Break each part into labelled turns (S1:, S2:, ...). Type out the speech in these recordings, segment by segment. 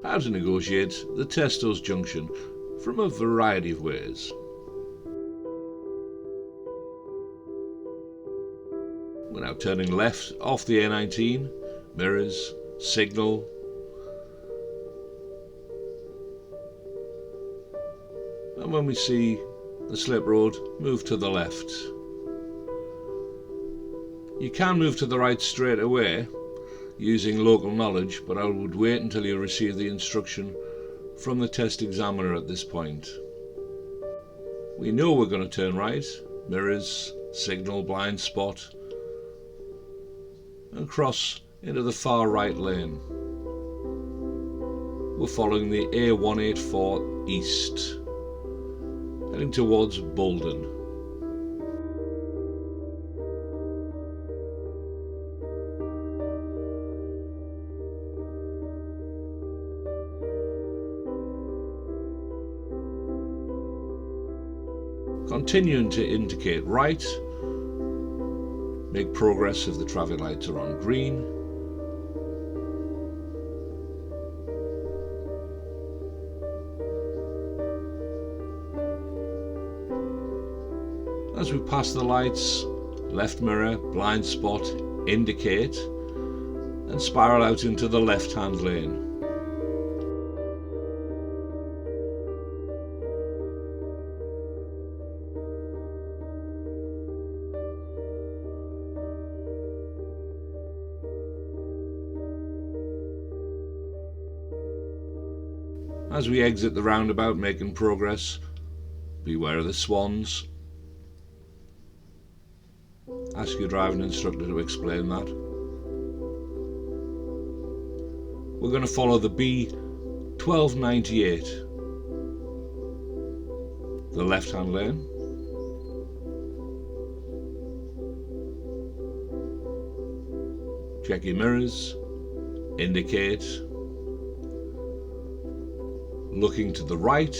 S1: How to negotiate the Testos Junction from a variety of ways. We're now turning left off the A19, mirrors, signal. And when we see the slip road, move to the left. You can move to the right straight away using local knowledge, but I would wait until you receive the instruction from the test examiner at this point. We know we're going to turn right, mirrors, signal, blind spot, and cross into the far right lane. We're following the A184 east, heading towards Bolden. Continuing to indicate right, make progress if the traffic lights are on green. As we pass the lights, left mirror, blind spot, indicate, and spiral out into the left-hand lane. As we exit the roundabout, making progress, beware of the swans. Ask your driving instructor to explain that. We're going to follow the B1298, the left-hand lane. Check your mirrors, indicate. Looking to the right,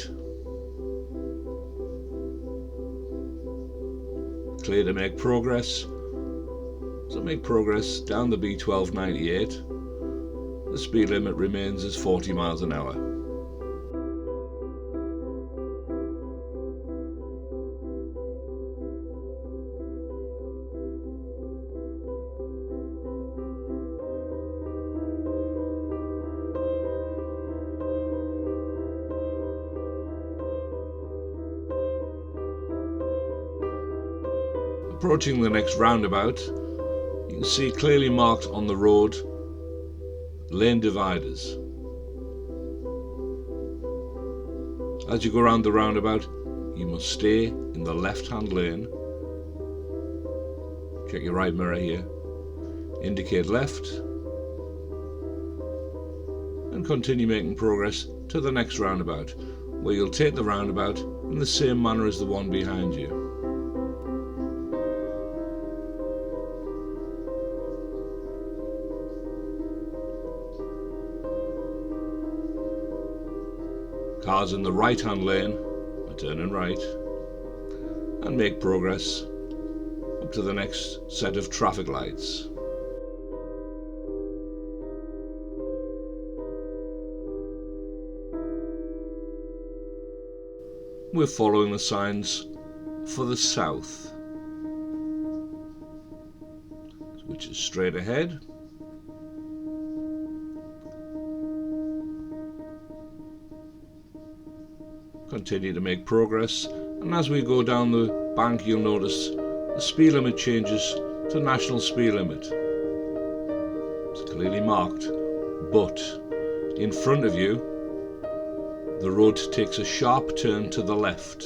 S1: clear to make progress. So make progress down the B1298. The speed limit remains as 40 miles an hour. Approaching the next roundabout, you can see clearly marked on the road lane dividers. As you go around the roundabout, you must stay in the left-hand lane. Check your right mirror here. Indicate left and continue making progress to the next roundabout, where you'll take the roundabout in the same manner as the one behind you. Cars in the right-hand lane are turning right and make progress up to the next set of traffic lights. We're following the signs for the south, which is straight ahead. Continue to make progress, and as we go down the bank you'll notice the speed limit changes to national speed limit. It's clearly marked, but in front of you the road takes a sharp turn to the left.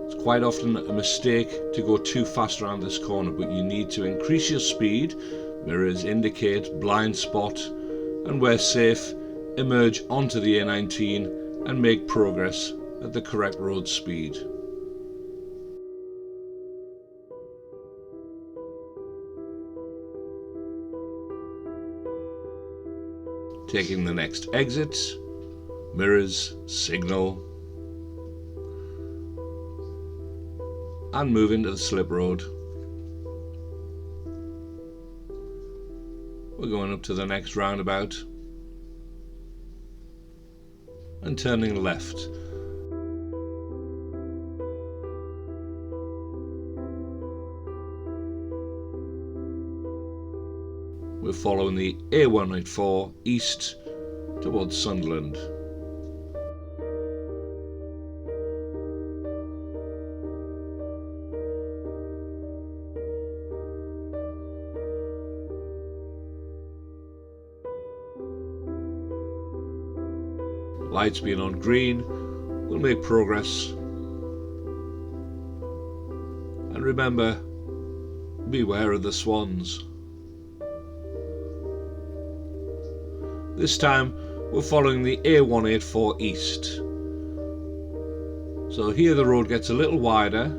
S1: It's quite often a mistake to go too fast around this corner, but you need to increase your speed, mirrors indicate, blind spot, and where safe, emerge onto the A19 and make progress at the correct road speed. Taking the next exit, mirrors, signal, and move into the slip road. We're going up to the next roundabout and turning left. We're following the A184 east towards Sunderland. Lights being on green, we'll make progress. And remember, beware of the swans. This time we're following the A184 east. So here the road gets a little wider.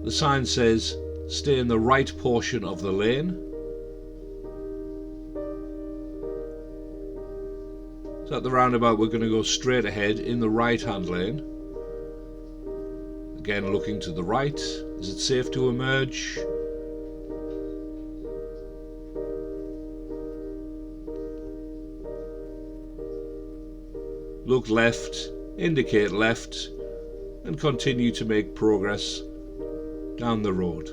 S1: The sign says stay in the right portion of the lane. So at the roundabout we're going to go straight ahead in the right hand lane. Again looking to the right. Is it safe to emerge? Look left, indicate left, and continue to make progress down the road.